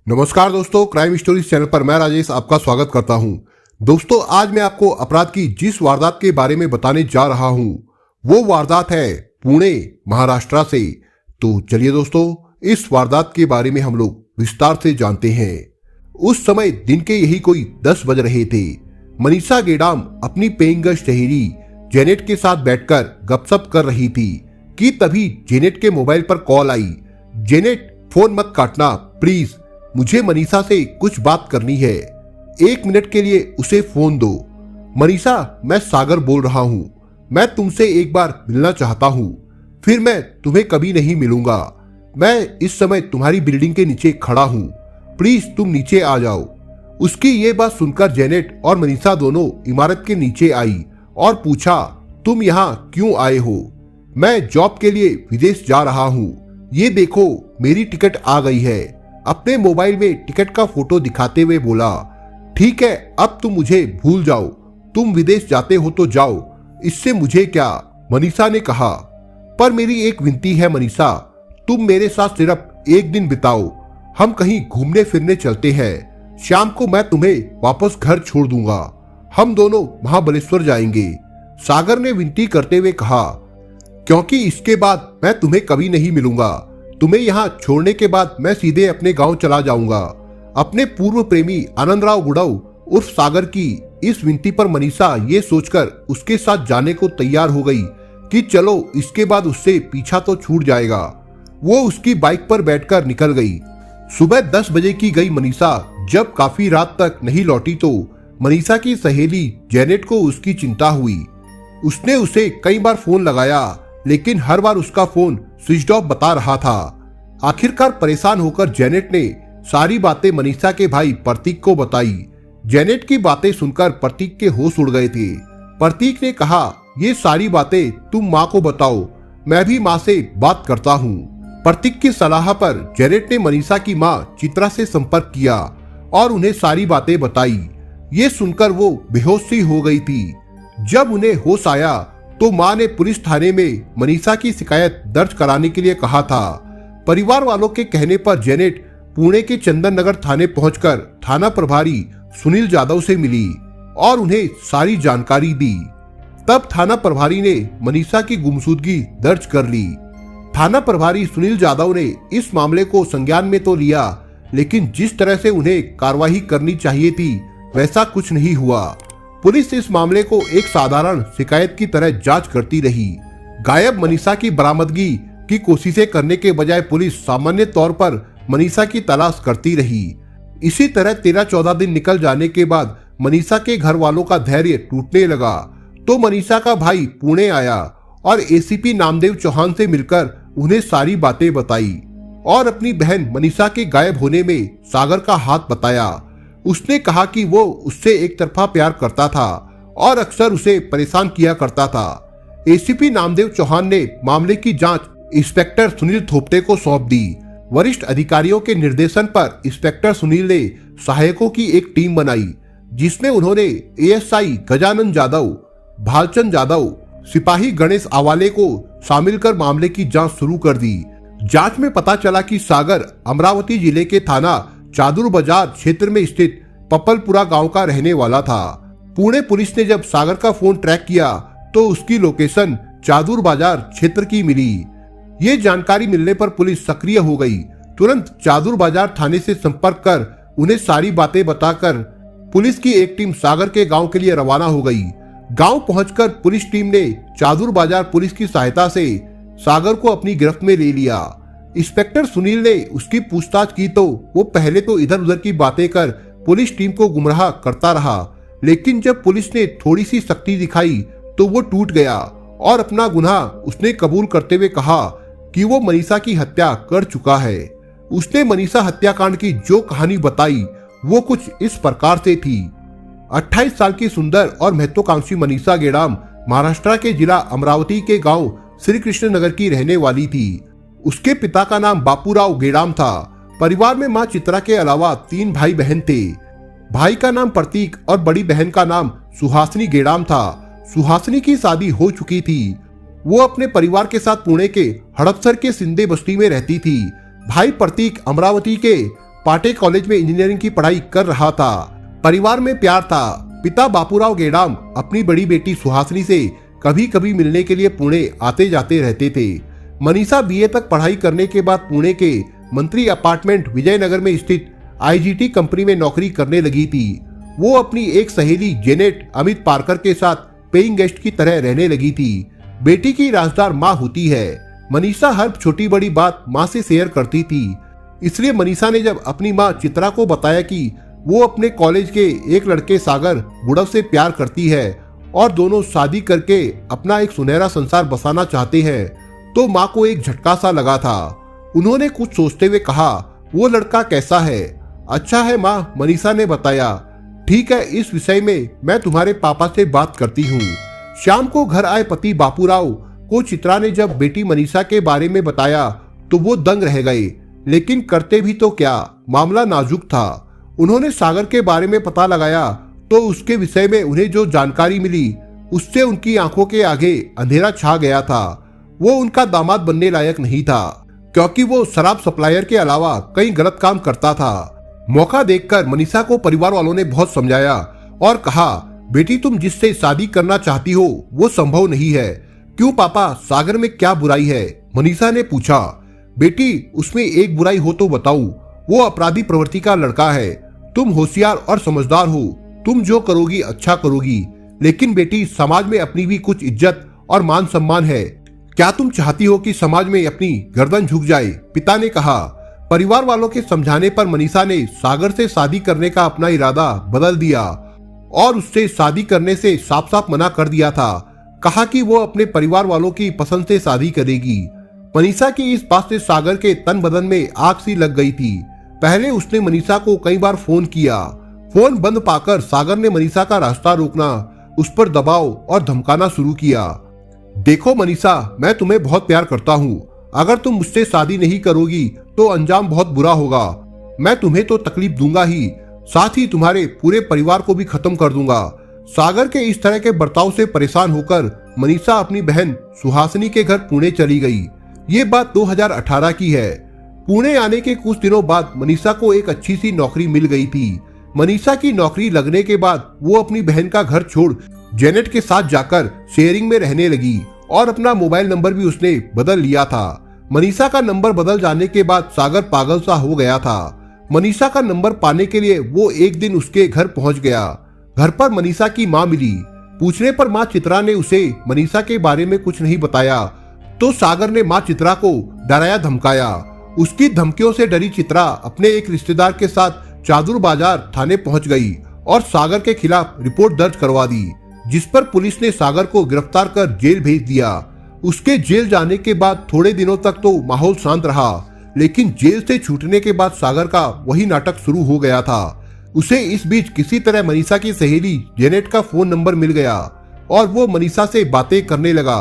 नमस्कार दोस्तों, crime stories channel पर मैं राजेश आपका स्वागत करता हूं। दोस्तों, आज मैं आपको अपराध की जिस वारदात के बारे में बताने जा रहा हूं वो वारदात है पुणे, महाराष्ट्र से। तो चलिए दोस्तों, इस वारदात के बारे में हम लोग विस्तार से जानते हैं। उस समय दिन के यही कोई 10 बज रहे थे। मनीषा गेडाम अपनी पेइंग गेस्ट सहेली जेनेट के साथ बैठकर गपशप कर रही थी कि तभी जेनेट के मोबाइल पर कॉल आई। जेनेट, फोन मत काटना प्लीज, मुझे मनीषा से कुछ बात करनी है। 1 मिनट के लिए उसे फोन दो। मनीषा, मैं सागर बोल रहा हूँ। मैं तुमसे एक बार मिलना चाहता हूँ, फिर मैं तुम्हें कभी नहीं मिलूंगा। मैं इस समय तुम्हारी बिल्डिंग के नीचे खड़ा हूँ, प्लीज तुम नीचे आ जाओ। उसकी ये बात सुनकर जेनेट और मनीषा दोनों इमारत के नीचे आई और पूछा, तुम यहाँ क्यों आए हो? मैं जॉब के लिए विदेश जा रहा हूँ। ये देखो मेरी टिकट आ गई है। अपने मोबाइल में टिकट का फोटो दिखाते हुए बोला, ठीक है, अब तुम मुझे भूल जाओ। तुम विदेश जाते हो तो जाओ, इससे मुझे क्या? मनीषा ने कहा, पर मेरी एक विनती है मनीषा, तुम मेरे साथ सिर्फ 1 दिन बिताओ। हम कहीं घूमने फिरने चलते हैं। शाम को मैं तुम्हें वापस घर छोड़ दूंगा। हम दोनों महाबलेश्वर जाएंगे। सागर ने विनती करते हुए कहा, क्योंकि इसके बाद मैं तुम्हें कभी नहीं मिलूंगा। तुम्हें यहाँ छोड़ने के बाद मैं सीधे अपने गांव चला जाऊंगा। अपने पूर्व प्रेमी आनंदराव गुड़ाऊ उर्फ सागर की इस विनती पर मनीषा ये सोचकर उसके साथ जाने को तैयार हो गई कि चलो इसके बाद उससे पीछा तो छूट जाएगा। वो उसकी बाइक पर बैठकर निकल गई। सुबह 10 बजे की गई मनीषा जब काफी रात तक नहीं लौटी तो मनीषा की सहेली जेनेट को उसकी चिंता हुई। उसने उसे कई बार फोन लगाया, लेकिन हर बार उसका फोन स्विच ऑफ बता रहा था। आखिरकार परेशान होकर जेनेट ने सारी बातें मनीषा के भाई प्रतीक को बताई। जेनेट की बातें सुनकर प्रतीक के होश उड़ गए थे। प्रतीक ने कहा, ये सारी बातें तुम माँ को बताओ, मैं भी माँ से बात करता हूँ। प्रतीक की सलाह पर जेनेट ने मनीषा की माँ चित्रा से संपर्क किया और उन्हें सारी बातें बताई। ये सुनकर वो बेहोश सी हो गई थी। जब उन्हें होश आया तो माँ ने पुलिस थाने में मनीषा की शिकायत दर्ज कराने के लिए कहा था। परिवार वालों के कहने पर जेनेट पुणे के चंदन नगर थाने पहुंचकर थाना प्रभारी सुनील जाधव से मिली और उन्हें सारी जानकारी दी। तब थाना प्रभारी ने मनीषा की गुमशुदगी दर्ज कर ली। थाना प्रभारी सुनील जाधव ने इस मामले को संज्ञान में तो लिया, लेकिन जिस तरह से उन्हें कार्रवाई करनी चाहिए थी वैसा कुछ नहीं हुआ। पुलिस इस मामले को एक साधारण शिकायत की तरह जांच करती रही। गायब मनीषा की बरामदगी की कोशिशें करने के बजाय पुलिस सामान्य तौर पर मनीषा की तलाश करती रही। इसी तरह 13-14 दिन निकल जाने के बाद मनीषा के घर वालों का धैर्य टूटने लगा तो मनीषा का भाई पुणे आया और एसीपी नामदेव चौहान से मिलकर उन्हें सारी बातें बताई और अपनी बहन मनीषा के गायब होने में सागर का हाथ बताया। उसने कहा कि वो उससे एक तरफा प्यार करता था और अक्सर उसे परेशान किया करता था। एसीपी नामदेव चौहान ने मामले की जांच इंस्पेक्टर सुनील थोपटे को सौंप दी। वरिष्ठ अधिकारियों के निर्देशन पर इंस्पेक्टर सुनील ने सहायकों की एक टीम बनाई, जिसमें उन्होंने एएसआई गजानन जाधव, भालचंद जाधव, सिपाही गणेश आवाले को शामिल कर मामले की जांच शुरू कर दी। जांच में पता चला कि सागर अमरावती जिले के थाना चादुर बाजार क्षेत्र में स्थित पपलपुरा गांव का रहने वाला था। पुणे पुलिस ने जब सागर का फोन ट्रैक किया तो उसकी लोकेशन चादुर बाजार क्षेत्र की मिली। ये जानकारी मिलने पर पुलिस सक्रिय हो गई। तुरंत चादुर बाजार थाने से संपर्क कर उन्हें सारी बातें बताकर पुलिस की एक टीम सागर के गांव के लिए रवाना हो गई। गांव पहुंचकर पुलिस टीम ने चादुर बाजार पुलिस की सहायता से सागर को अपनी गिरफ्त में ले लिया। इंस्पेक्टर सुनील ने उसकी पूछताछ की तो वो पहले तो इधर उधर की बातें कर पुलिस टीम को गुमराह करता रहा, लेकिन जब पुलिस ने थोड़ी सी सख्ती दिखाई तो वो टूट गया और अपना गुनाह उसने कबूल करते हुए कहा कि वो मनीषा की हत्या कर चुका है। उसने मनीषा हत्याकांड की जो कहानी बताई वो कुछ इस प्रकार से थी। 28 साल की सुंदर और महत्वाकांक्षी मनीषा गेडाम महाराष्ट्र के जिला अमरावती के गांव श्री कृष्ण नगर की रहने वाली थी। उसके पिता का नाम बापूराव गेडाम था। परिवार में मां चित्रा के अलावा 3 भाई बहन थे। भाई का नाम प्रतीक और बड़ी बहन का नाम सुहासिनी गेडाम था। सुहासिनी की शादी हो चुकी थी। वो अपने परिवार के साथ पुणे के हड़पसर के सिंधे बस्ती में रहती थी। भाई प्रतीक अमरावती के पाटे कॉलेज में इंजीनियरिंग की पढ़ाई कर रहा था। परिवार में प्यार था। पिता बापूराव गेडाम अपनी बड़ी बेटी सुहासिनी से कभी कभी मिलने के लिए पुणे आते जाते रहते थे। मनीषा बीए तक पढ़ाई करने के बाद पुणे के मंत्री अपार्टमेंट विजयनगर में स्थित आईजीटी कंपनी में नौकरी करने लगी थी। वो अपनी एक सहेली जेनेट अमित पार्कर के साथ पेइंग गेस्ट की तरह रहने लगी थी। बेटी की राजदार माँ होती है। मनीषा हर छोटी बड़ी बात माँ से शेयर करती थी। इसलिए मनीषा ने जब अपनी माँ चित्रा को बताया कि वो अपने कॉलेज के एक लड़के सागर बुढ़व से प्यार करती है और दोनों शादी करके अपना एक सुनहरा संसार बसाना चाहते हैं, तो माँ को एक झटका सा लगा था। उन्होंने कुछ सोचते हुए कहा, वो लड़का कैसा है? अच्छा है माँ, मनीषा ने बताया। ठीक है, इस विषय में मैं तुम्हारे पापा से बात करती हूँ। शाम को घर आए पति बापूराव को चित्रा ने जब बेटी मनीषा के बारे में बताया तो वो दंग रह गए, लेकिन करते भी तो क्या, मामला नाजुक था। उन्होंने सागर के बारे में पता लगाया तो उसके विषय में उन्हें जो जानकारी मिली उससे उनकी आंखों के आगे अंधेरा छा गया था। वो उनका दामाद बनने लायक नहीं था, क्योंकि वो शराब सप्लायर के अलावा कई गलत काम करता था। मौका देखकर मनीषा को परिवार वालों ने बहुत समझाया और कहा, बेटी तुम जिससे शादी करना चाहती हो वो संभव नहीं है। क्यों पापा, सागर में क्या बुराई है? मनीषा ने पूछा। बेटी उसमें एक बुराई हो तो बताओ, वो अपराधी प्रवृत्ति का लड़का है। तुम होशियार और समझदार हो, तुम जो करोगी अच्छा करोगी। लेकिन बेटी समाज में अपनी भी कुछ इज्जत और मान सम्मान है। क्या तुम चाहती हो कि समाज में अपनी गर्दन झुक जाए? पिता ने कहा। परिवार वालों के समझाने पर मनीषा ने सागर से शादी करने का अपना इरादा बदल दिया और उससे शादी करने से साफ साफ मना कर दिया था। कहा कि वो अपने परिवार वालों की पसंद से शादी करेगी। मनीषा की इस बात से सागर के तन बदन में आग सी लग गई थी। पहले उसने मनीषा को कई बार फोन किया। फोन बंद पाकर सागर ने मनीषा का रास्ता रोकना, उस पर दबाव और धमकाना शुरू किया। देखो मनीषा, मैं तुम्हें बहुत प्यार करता हूँ। अगर तुम मुझसे शादी नहीं करोगी तो अंजाम बहुत बुरा होगा। मैं तुम्हें तो तकलीफ दूंगा ही, साथ ही तुम्हारे पूरे परिवार को भी खत्म कर दूंगा। सागर के इस तरह के बर्ताव से परेशान होकर मनीषा अपनी बहन सुहासिनी के घर पुणे चली गई। ये बात 2018 की है। पुणे आने के कुछ दिनों बाद मनीषा को एक अच्छी सी नौकरी मिल गई थी। मनीषा की नौकरी लगने के बाद वो अपनी बहन का घर छोड़ जेनेट के साथ जाकर शेयरिंग में रहने लगी और अपना मोबाइल नंबर भी उसने बदल लिया था। मनीषा का नंबर बदल जाने के बाद सागर पागल सा हो गया था। मनीषा का नंबर पाने के लिए वो एक दिन उसके घर पहुंच गया। घर पर मनीषा की माँ मिली। पूछने पर माँ चित्रा ने उसे मनीषा के बारे में कुछ नहीं बताया, तो सागर ने माँ चित्रा को डराया धमकाया। उसकी धमकियों से डरी चित्रा अपने एक रिश्तेदार के साथ चादुर बाजार थाने पहुंच गई और सागर के खिलाफ रिपोर्ट दर्ज करवा दी, जिस पर पुलिस ने सागर को गिरफ्तार कर जेल भेज दिया। उसके जेल जाने के बाद थोड़े दिनों तक तो माहौल शांत रहा, लेकिन जेल से छूटने के बाद सागर का वही नाटक शुरू हो गया था। उसे इस बीच किसी तरह मनीषा की सहेली जेनेट का फोन नंबर मिल गया और वो मनीषा से बातें करने लगा।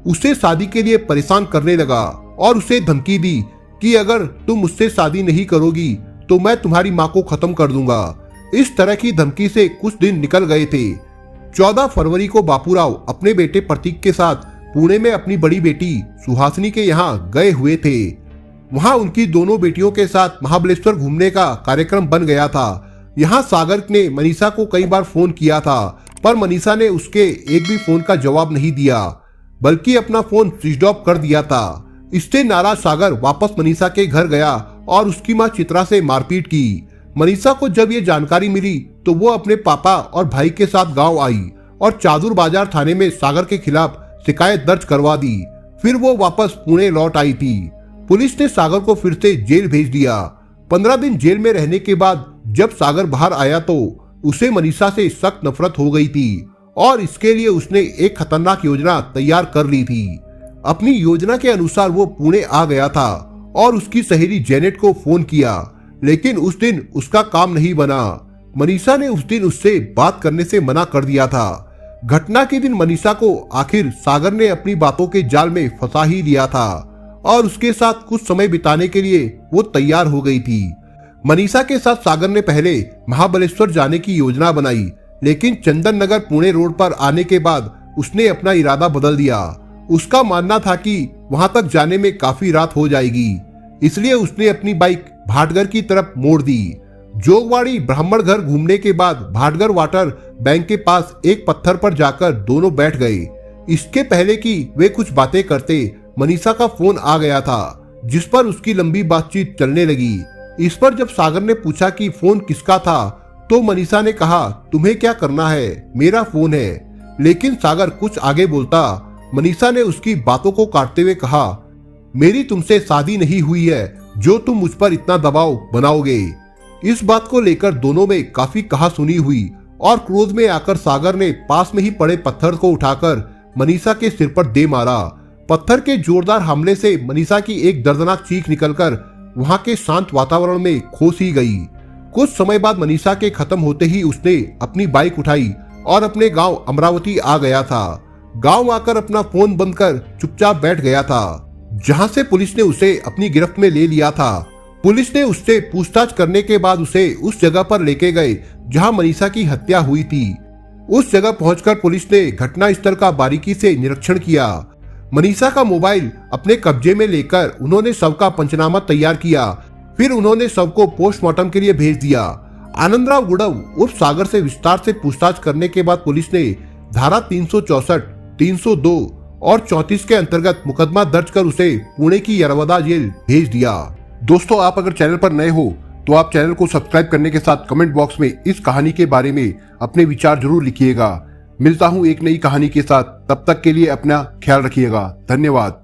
उसे शादी के लिए परेशान करने लगा और उसे धमकी दी कि अगर तुम मुझसे शादी नहीं करोगी तो मैं तुम्हारी माँ को खत्म कर दूंगा। इस तरह की धमकी से कुछ दिन निकल गए थे। 14 फरवरी को बापूराव अपने बेटे प्रतीक के साथ पुणे में अपनी बड़ी बेटी सुहासिनी के यहाँ गए हुए थे। वहाँ उनकी दोनों बेटियों के साथ महाबलेश्वर घूमने का कार्यक्रम बन गया था। यहाँ सागर ने मनीषा को कई बार फोन किया था, पर मनीषा ने उसके एक भी फोन का जवाब नहीं दिया, बल्कि अपना फोन स्विच ऑफ कर दिया था। इससे नाराज सागर वापस मनीषा के घर गया और उसकी माँ चित्रा से मारपीट की। मनीषा को जब ये जानकारी मिली तो वो अपने पापा और भाई के साथ गांव आई और चादुर बाजार थाने में सागर के खिलाफ शिकायत दर्ज करवा दी। फिर वो वापस पुणे लौट आई थी। पुलिस ने सागर को फिर से जेल भेज दिया। 15 दिन जेल में रहने के बाद जब सागर बाहर आया तो उसे मनीषा से सख्त नफरत हो गई थी और इसके लिए उसने एक खतरनाक योजना तैयार कर ली थी। अपनी योजना के अनुसार वो पुणे आ गया था और उसकी सहेली जेनेट को फोन किया, लेकिन उस दिन उसका काम नहीं बना। मनीषा ने उस दिन उससे बात करने से मना कर दिया था। घटना के दिन मनीषा को आखिर सागर ने अपनी बातों के जाल में फंसा ही लिया था और उसके साथ कुछ समय बिताने के लिए वो तैयार हो गई थी। मनीषा के साथ सागर ने पहले महाबलेश्वर जाने की योजना बनाई, लेकिन चंदन नगर पुणे रोड पर आने के बाद उसने अपना इरादा बदल दिया। उसका मानना था कि वहां तक जाने में काफी रात हो जाएगी, इसलिए उसने अपनी बाइक भाटगर की तरफ मोड़ दी। जोगवाड़ी ब्राह्मण घर घूमने के बाद भाटगर वाटर बैंक के पास एक पत्थर पर जाकर दोनों बैठ गए। इसके पहले कि वे कुछ बातें करते, मनीषा का फोन आ गया था, जिस पर उसकी लंबी बातचीत चलने लगी। इस पर जब सागर ने पूछा कि फोन किसका था, तो मनीषा ने कहा, तुम्हें क्या करना है, मेरा फोन है। लेकिन सागर कुछ आगे बोलता, मनीषा ने उसकी बातों को काटते हुए कहा, मेरी तुमसे शादी नहीं हुई है जो तुम मुझ पर इतना दबाव बनाओगे। इस बात को लेकर दोनों में काफी कहासुनी हुई और क्रोध में आकर सागर ने पास में ही पड़े पत्थर को उठाकर मनीषा के सिर पर दे मारा। पत्थर के जोरदार हमले से मनीषा की एक दर्दनाक चीख निकलकर वहां के शांत वातावरण में खो सी गई। कुछ समय बाद मनीषा के खत्म होते ही उसने अपनी बाइक उठाई और अपने गांव अमरावती आ गया था। गांव आकर अपना फोन बंद कर चुपचाप बैठ गया था, जहां से पुलिस ने उसे अपनी गिरफ्त में ले लिया था। पुलिस ने उससे पूछताछ करने के बाद उसे उस जगह पर लेके गए जहां मनीषा की हत्या हुई थी। उस जगह पहुंचकर पुलिस ने घटना स्थल का बारीकी से निरीक्षण किया। मनीषा का मोबाइल अपने कब्जे में लेकर उन्होंने शव का पंचनामा तैयार किया। फिर उन्होंने शव को पोस्टमार्टम के लिए भेज दिया। आनंदराव गुड़व उर्फ सागर से विस्तार से पूछताछ करने के बाद पुलिस ने धारा 364, 302 और 34 के अंतर्गत मुकदमा दर्ज कर उसे पुणे की यरवदा जेल भेज दिया। दोस्तों, आप अगर चैनल पर नए हो तो आप चैनल को सब्सक्राइब करने के साथ कमेंट बॉक्स में इस कहानी के बारे में अपने विचार जरूर लिखिएगा। मिलता हूं एक नई कहानी के साथ, तब तक के लिए अपना ख्याल रखिएगा। धन्यवाद।